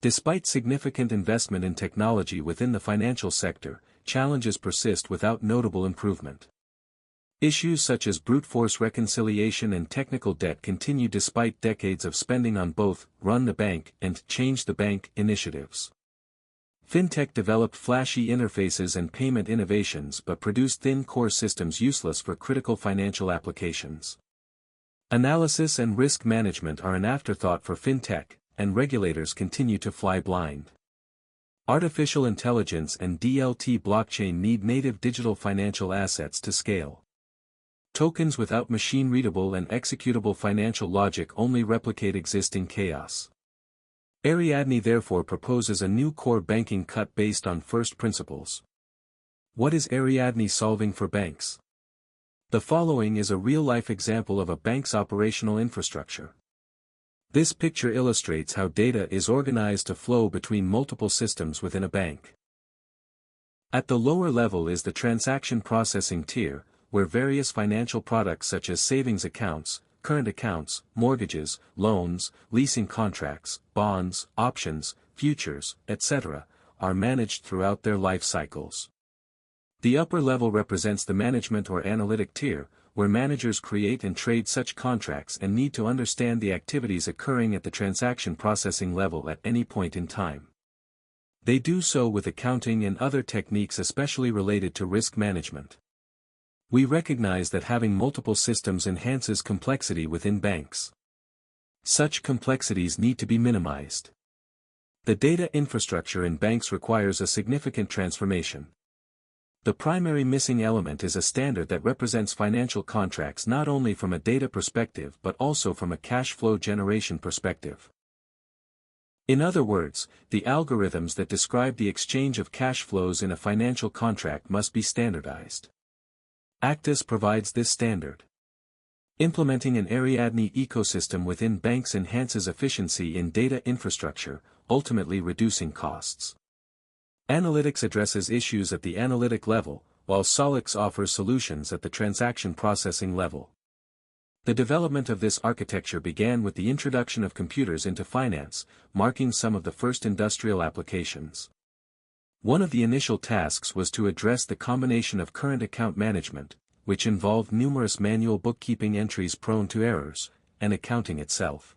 Despite significant investment in technology within the financial sector, challenges persist without notable improvement. Issues such as brute force reconciliation and technical debt continue despite decades of spending on both run the bank and change the bank initiatives. Fintech developed flashy interfaces and payment innovations but produced thin core systems useless for critical financial applications. Analysis and risk management are an afterthought for fintech, and regulators continue to fly blind. Artificial intelligence and DLT blockchain need native digital financial assets to scale. Tokens without machine-readable and executable financial logic only replicate existing chaos. Ariadne therefore proposes a new core banking cut based on first principles. What is Ariadne solving for banks? The following is a real-life example of a bank's operational infrastructure. This picture illustrates how data is organized to flow between multiple systems within a bank. At the lower level is the transaction processing tier, where various financial products such as savings accounts, current accounts, mortgages, loans, leasing contracts, bonds, options, futures, etc., are managed throughout their life cycles. The upper level represents the management or analytic tier, where managers create and trade such contracts and need to understand the activities occurring at the transaction processing level at any point in time. They do so with accounting and other techniques especially related to risk management. We recognize that having multiple systems enhances complexity within banks. Such complexities need to be minimized. The data infrastructure in banks requires a significant transformation. The primary missing element is a standard that represents financial contracts not only from a data perspective but also from a cash flow generation perspective. In other words, the algorithms that describe the exchange of cash flows in a financial contract must be standardized. ACTUS provides this standard. Implementing an Ariadne ecosystem within banks enhances efficiency in data infrastructure, ultimately reducing costs. Analytics addresses issues at the analytic level, while Solix offers solutions at the transaction processing level. The development of this architecture began with the introduction of computers into finance, marking some of the first industrial applications. One of the initial tasks was to address the combination of current account management, which involved numerous manual bookkeeping entries prone to errors, and accounting itself.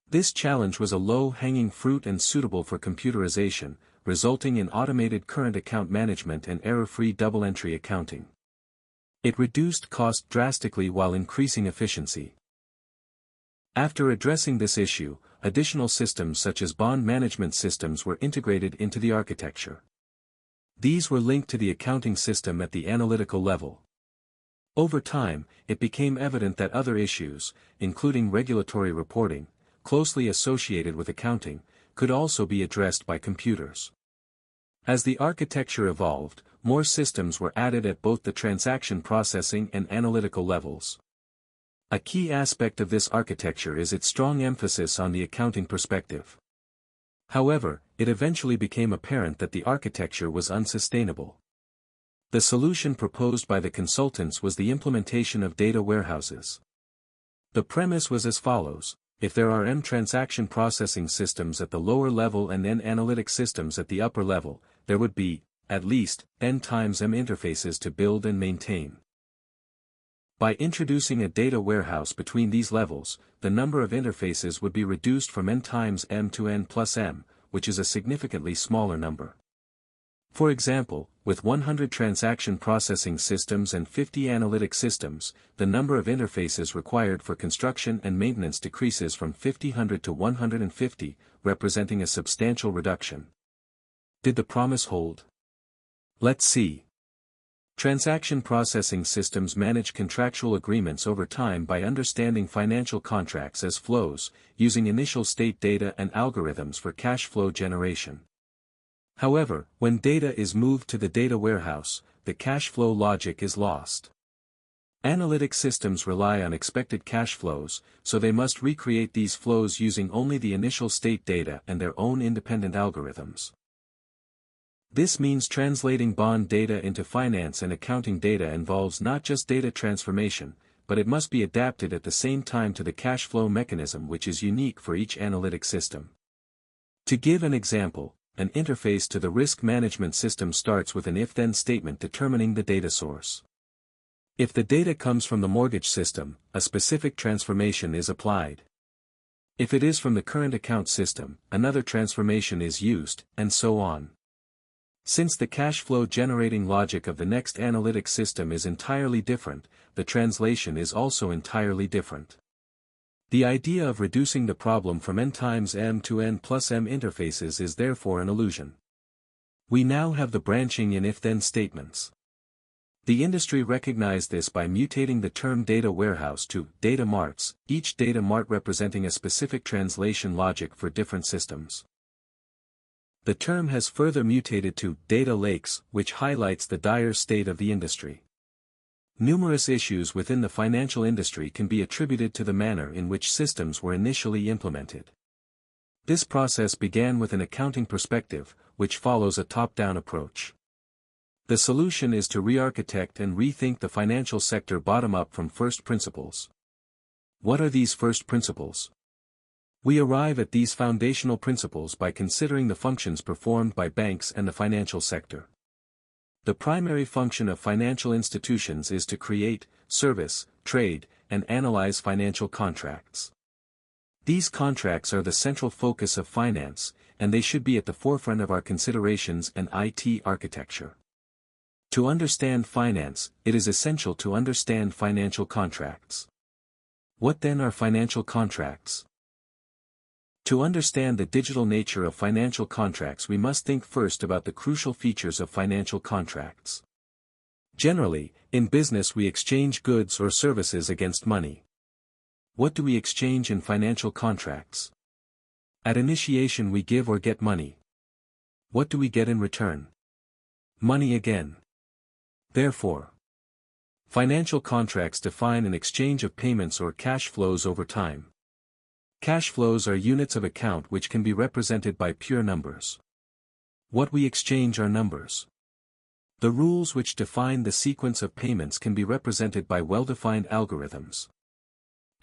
This challenge was a low-hanging fruit and suitable for computerization, resulting in automated current account management and error-free double-entry accounting. It reduced cost drastically while increasing efficiency. After addressing this issue, additional systems such as bond management systems were integrated into the architecture. These were linked to the accounting system at the analytical level. Over time, it became evident that other issues, including regulatory reporting, closely associated with accounting, could also be addressed by computers. As the architecture evolved, more systems were added at both the transaction processing and analytical levels. A key aspect of this architecture is its strong emphasis on the accounting perspective. However, it eventually became apparent that the architecture was unsustainable. The solution proposed by the consultants was the implementation of data warehouses. The premise was as follows: if there are M transaction processing systems at the lower level and N analytic systems at the upper level, there would be, at least, N times M interfaces to build and maintain. By introducing a data warehouse between these levels, the number of interfaces would be reduced from N times M to N plus M, which is a significantly smaller number. For example, with 100 transaction processing systems and 50 analytic systems, the number of interfaces required for construction and maintenance decreases from 100 to 150, representing a substantial reduction. Did the promise hold? Let's see. Transaction processing systems manage contractual agreements over time by understanding financial contracts as flows, using initial state data and algorithms for cash flow generation. However, when data is moved to the data warehouse, the cash flow logic is lost. Analytic systems rely on expected cash flows, so they must recreate these flows using only the initial state data and their own independent algorithms. This means translating bond data into finance and accounting data involves not just data transformation, but it must be adapted at the same time to the cash flow mechanism which is unique for each analytic system. To give an example, an interface to the risk management system starts with an if-then statement determining the data source. If the data comes from the mortgage system, a specific transformation is applied. If it is from the current account system, another transformation is used, and so on. Since the cash flow generating logic of the next analytic system is entirely different, the translation is also entirely different. The idea of reducing the problem from n times m to n plus m interfaces is therefore an illusion. We now have the branching in if-then statements. The industry recognized this by mutating the term data warehouse to data marts, each data mart representing a specific translation logic for different systems. The term has further mutated to data lakes, which highlights the dire state of the industry. Numerous issues within the financial industry can be attributed to the manner in which systems were initially implemented. This process began with an accounting perspective, which follows a top-down approach. The solution is to re-architect and rethink the financial sector bottom-up from first principles. What are these first principles? We arrive at these foundational principles by considering the functions performed by banks and the financial sector. The primary function of financial institutions is to create, service, trade, and analyze financial contracts. These contracts are the central focus of finance, and they should be at the forefront of our considerations and IT architecture. To understand finance, it is essential to understand financial contracts. What then are financial contracts? To understand the digital nature of financial contracts, we must think first about the crucial features of financial contracts. Generally, in business we exchange goods or services against money. What do we exchange in financial contracts? At initiation we give or get money. What do we get in return? Money again. Therefore, financial contracts define an exchange of payments or cash flows over time. Cash flows are units of account which can be represented by pure numbers. What we exchange are numbers. The rules which define the sequence of payments can be represented by well-defined algorithms.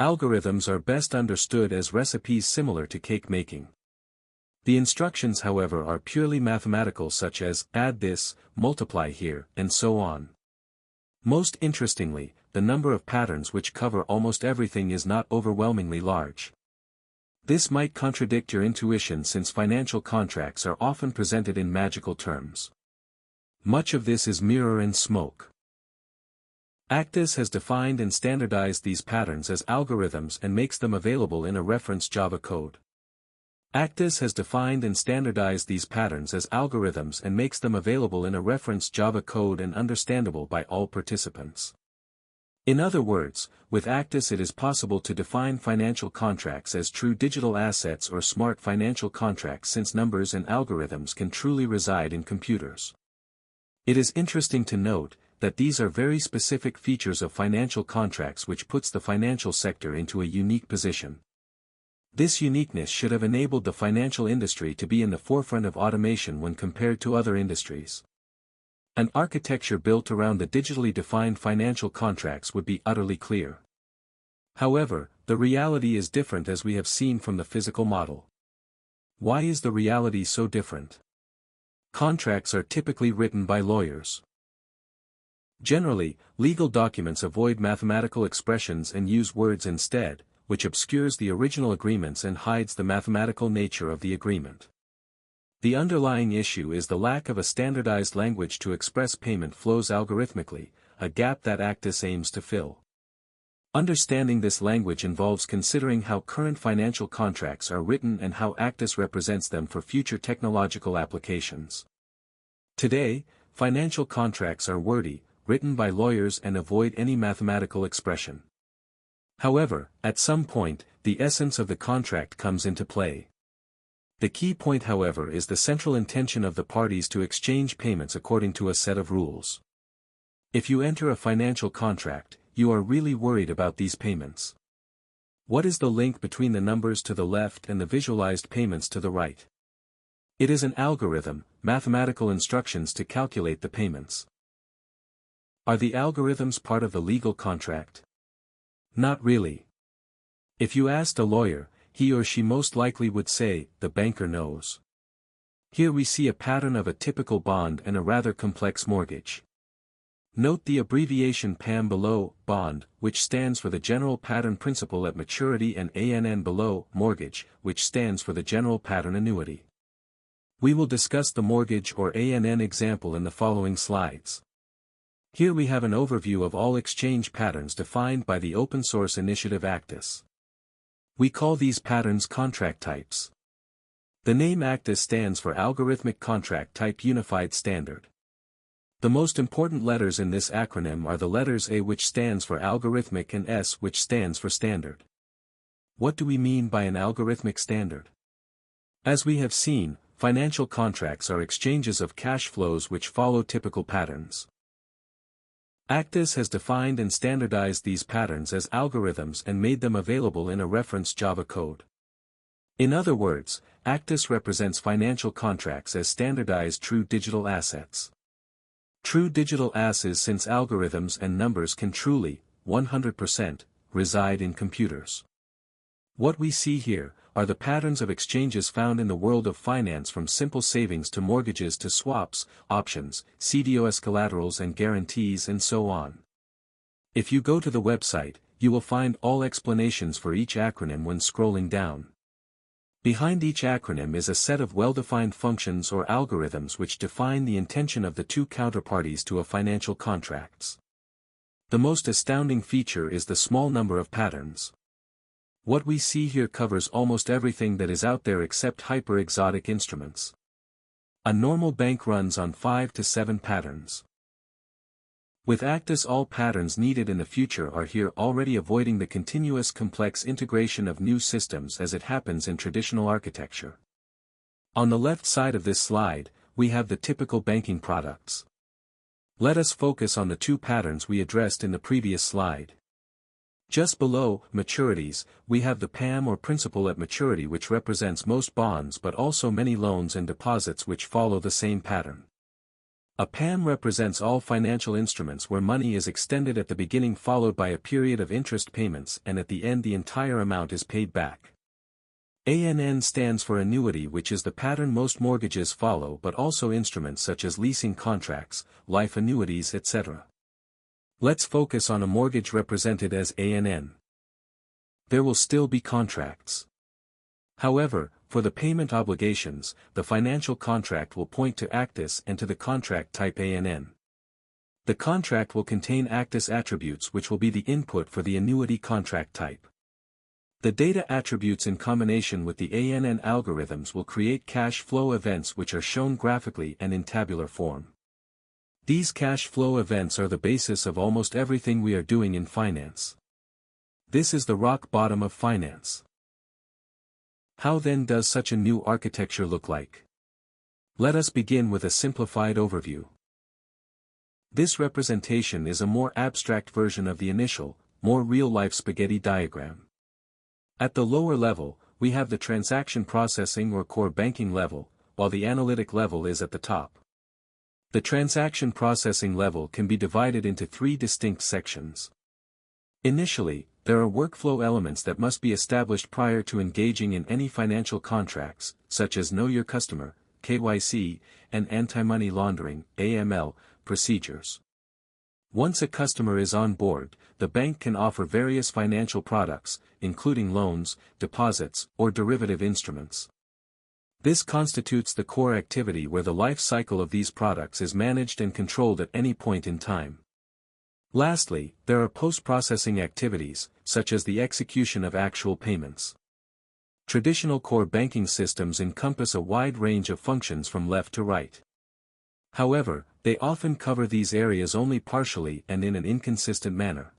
Algorithms are best understood as recipes similar to cake making. The instructions, however, are purely mathematical, such as add this, multiply here, and so on. Most interestingly, the number of patterns which cover almost everything is not overwhelmingly large. This might contradict your intuition, since financial contracts are often presented in magical terms. Much of this is mirror and smoke. ACTUS has defined and standardized these patterns as algorithms and makes them available in a reference Java code. ACTUS has defined and standardized these patterns as algorithms and makes them available in a reference Java code and understandable by all participants. In other words, with ACTUS it is possible to define financial contracts as true digital assets or smart financial contracts, since numbers and algorithms can truly reside in computers. It is interesting to note that these are very specific features of financial contracts which puts the financial sector into a unique position. This uniqueness should have enabled the financial industry to be in the forefront of automation when compared to other industries. An architecture built around the digitally defined financial contracts would be utterly clear. However, the reality is different, as we have seen from the physical model. Why is the reality so different? Contracts are typically written by lawyers. Generally, legal documents avoid mathematical expressions and use words instead, which obscures the original agreements and hides the mathematical nature of the agreement. The underlying issue is the lack of a standardized language to express payment flows algorithmically, a gap that ACTUS aims to fill. Understanding this language involves considering how current financial contracts are written and how ACTUS represents them for future technological applications. Today, financial contracts are wordy, written by lawyers, and avoid any mathematical expression. However, at some point, the essence of the contract comes into play. The key point, however, is the central intention of the parties to exchange payments according to a set of rules. If you enter a financial contract, you are really worried about these payments. What is the link between the numbers to the left and the visualized payments to the right? It is an algorithm, mathematical instructions to calculate the payments. Are the algorithms part of the legal contract? Not really. If you asked a lawyer, he or she most likely would say, "The banker knows." Here we see a pattern of a typical bond and a rather complex mortgage. Note the abbreviation PAM below, bond, which stands for the General Pattern Principal at Maturity, and ANN below, mortgage, which stands for the General Pattern Annuity. We will discuss the mortgage or ANN example in the following slides. Here we have an overview of all exchange patterns defined by the open-source initiative ACTUS. We call these patterns contract types. The name ACTUS stands for Algorithmic Contract Type Unified Standard. The most important letters in this acronym are the letters A, which stands for algorithmic, and S, which stands for standard. What do we mean by an algorithmic standard? As we have seen, financial contracts are exchanges of cash flows which follow typical patterns. ACTUS has defined and standardized these patterns as algorithms and made them available in a reference Java code. In other words, ACTUS represents financial contracts as standardized true digital assets. True digital assets, since algorithms and numbers can truly, 100%, reside in computers. What we see here are the patterns of exchanges found in the world of finance, from simple savings to mortgages to swaps, options, CDOs, collaterals and guarantees, and so on. If you go to the website, you will find all explanations for each acronym when scrolling down. Behind each acronym is a set of well-defined functions or algorithms which define the intention of the two counterparties to a financial contracts. The most astounding feature is the small number of patterns. What we see here covers almost everything that is out there except hyper-exotic instruments. A normal bank runs on 5 to 7 patterns. With ACTUS, all patterns needed in the future are here already, avoiding the continuous complex integration of new systems as it happens in traditional architecture. On the left side of this slide, we have the typical banking products. Let us focus on the two patterns we addressed in the previous slide. Just below, maturities, we have the PAM or principal at maturity, which represents most bonds but also many loans and deposits which follow the same pattern. A PAM represents all financial instruments where money is extended at the beginning, followed by a period of interest payments, and at the end the entire amount is paid back. ANN stands for annuity, which is the pattern most mortgages follow, but also instruments such as leasing contracts, life annuities, etc. Let's focus on a mortgage represented as ANN. There will still be contracts. However, for the payment obligations, the financial contract will point to ACTUS and to the contract type ANN. The contract will contain ACTUS attributes which will be the input for the annuity contract type. The data attributes in combination with the ANN algorithms will create cash flow events which are shown graphically and in tabular form. These cash flow events are the basis of almost everything we are doing in finance. This is the rock bottom of finance. How then does such a new architecture look like? Let us begin with a simplified overview. This representation is a more abstract version of the initial, more real-life spaghetti diagram. At the lower level, we have the transaction processing or core banking level, while the analytic level is at the top. The transaction processing level can be divided into 3 distinct sections. Initially, there are workflow elements that must be established prior to engaging in any financial contracts, such as Know Your Customer, KYC, and anti-money laundering, AML, procedures. Once a customer is on board, the bank can offer various financial products, including loans, deposits, or derivative instruments. This constitutes the core activity, where the life cycle of these products is managed and controlled at any point in time. Lastly, there are post-processing activities, such as the execution of actual payments. Traditional core banking systems encompass a wide range of functions from left to right. However, they often cover these areas only partially and in an inconsistent manner.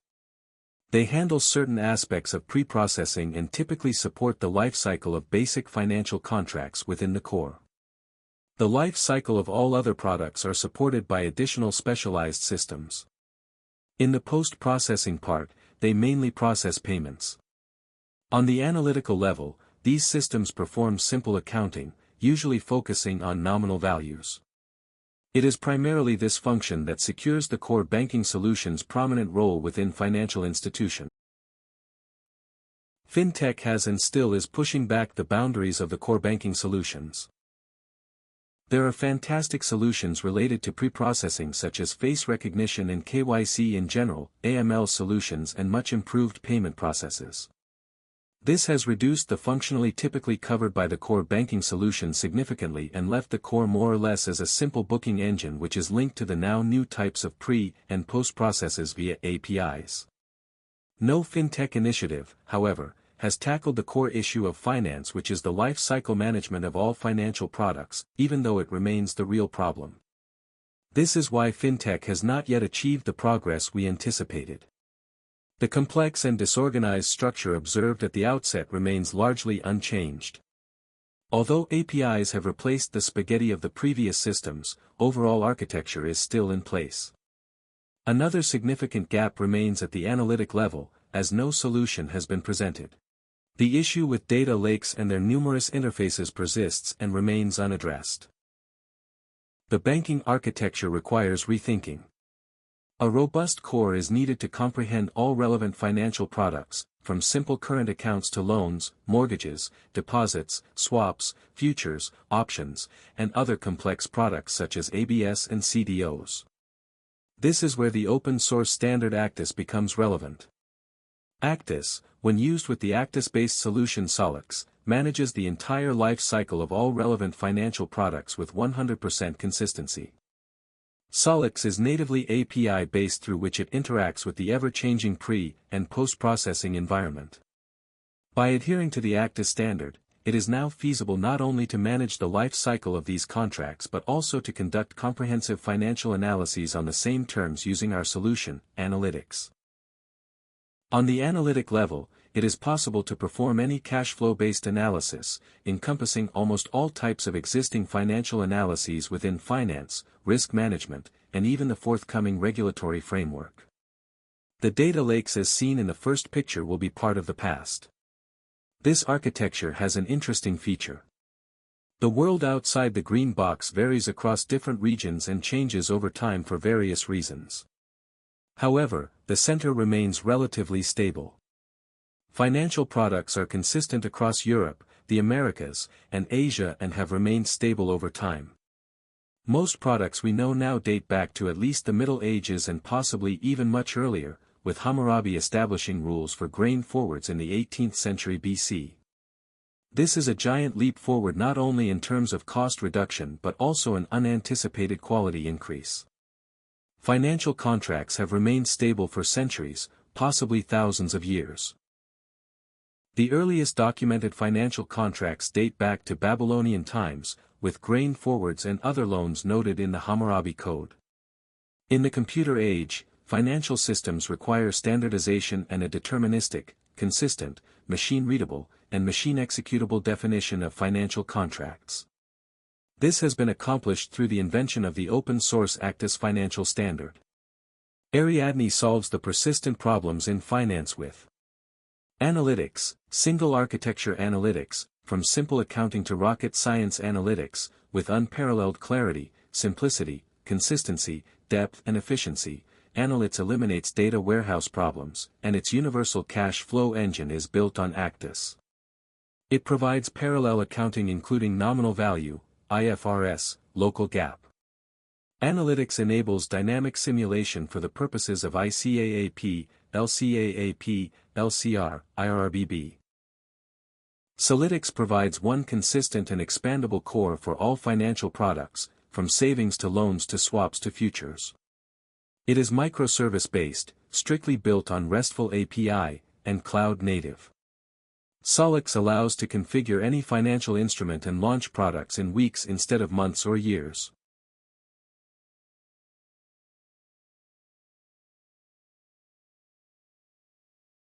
They handle certain aspects of pre-processing and typically support the life cycle of basic financial contracts within the core. The life cycle of all other products are supported by additional specialized systems. In the post-processing part, they mainly process payments. On the analytical level, these systems perform simple accounting, usually focusing on nominal values. It is primarily this function that secures the core banking solution's prominent role within financial institutions. Fintech has and still is pushing back the boundaries of the core banking solutions. There are fantastic solutions related to pre-processing such as face recognition and KYC in general, AML solutions and much improved payment processes. This has reduced the functionality typically covered by the core banking solution significantly and left the core more or less as a simple booking engine which is linked to the now new types of pre- and post-processes via APIs. No fintech initiative, however, has tackled the core issue of finance, which is the life cycle management of all financial products, even though it remains the real problem. This is why fintech has not yet achieved the progress we anticipated. The complex and disorganized structure observed at the outset remains largely unchanged. Although APIs have replaced the spaghetti of the previous systems, overall architecture is still in place. Another significant gap remains at the analytic level, as no solution has been presented. The issue with data lakes and their numerous interfaces persists and remains unaddressed. The banking architecture requires rethinking. A robust core is needed to comprehend all relevant financial products, from simple current accounts to loans, mortgages, deposits, swaps, futures, options, and other complex products such as ABS and CDOs. This is where the open-source standard ACTUS becomes relevant. ACTUS, when used with the ACTUS-based solution SOLIX, manages the entire life cycle of all relevant financial products with 100% consistency. SOLIX is natively API-based through which it interacts with the ever-changing pre- and post-processing environment. By adhering to the ACTUS standard, it is now feasible not only to manage the life cycle of these contracts but also to conduct comprehensive financial analyses on the same terms using our solution, analytics. On the analytic level, it is possible to perform any cash flow-based analysis, encompassing almost all types of existing financial analyses within finance, risk management, and even the forthcoming regulatory framework. The data lakes as seen in the first picture will be part of the past. This architecture has an interesting feature. The world outside the green box varies across different regions and changes over time for various reasons. However, the center remains relatively stable. Financial products are consistent across Europe, the Americas, and Asia and have remained stable over time. Most products we know now date back to at least the Middle Ages and possibly even much earlier, with Hammurabi establishing rules for grain forwards in the 18th century BC. This is a giant leap forward not only in terms of cost reduction but also an unanticipated quality increase. Financial contracts have remained stable for centuries, possibly thousands of years. The earliest documented financial contracts date back to Babylonian times, with grain forwards and other loans noted in the Hammurabi Code. In the computer age, financial systems require standardization and a deterministic, consistent, machine-readable, and machine-executable definition of financial contracts. This has been accomplished through the invention of the open-source ACTUS financial standard. Ariadne solves the persistent problems in finance with analytics, single architecture analytics, from simple accounting to rocket science analytics, with unparalleled clarity, simplicity, consistency, depth and efficiency. Analytics eliminates data warehouse problems, and its universal cash flow engine is built on ACTUS. It provides parallel accounting including nominal value, IFRS, local GAAP. Analytics enables dynamic simulation for the purposes of ICAAP, LCAAP, LCR, IRRBB. Solidix provides one consistent and expandable core for all financial products, from savings to loans to swaps to futures. It is microservice-based, strictly built on RESTful API, and cloud-native. Solix allows to configure any financial instrument and launch products in weeks instead of months or years.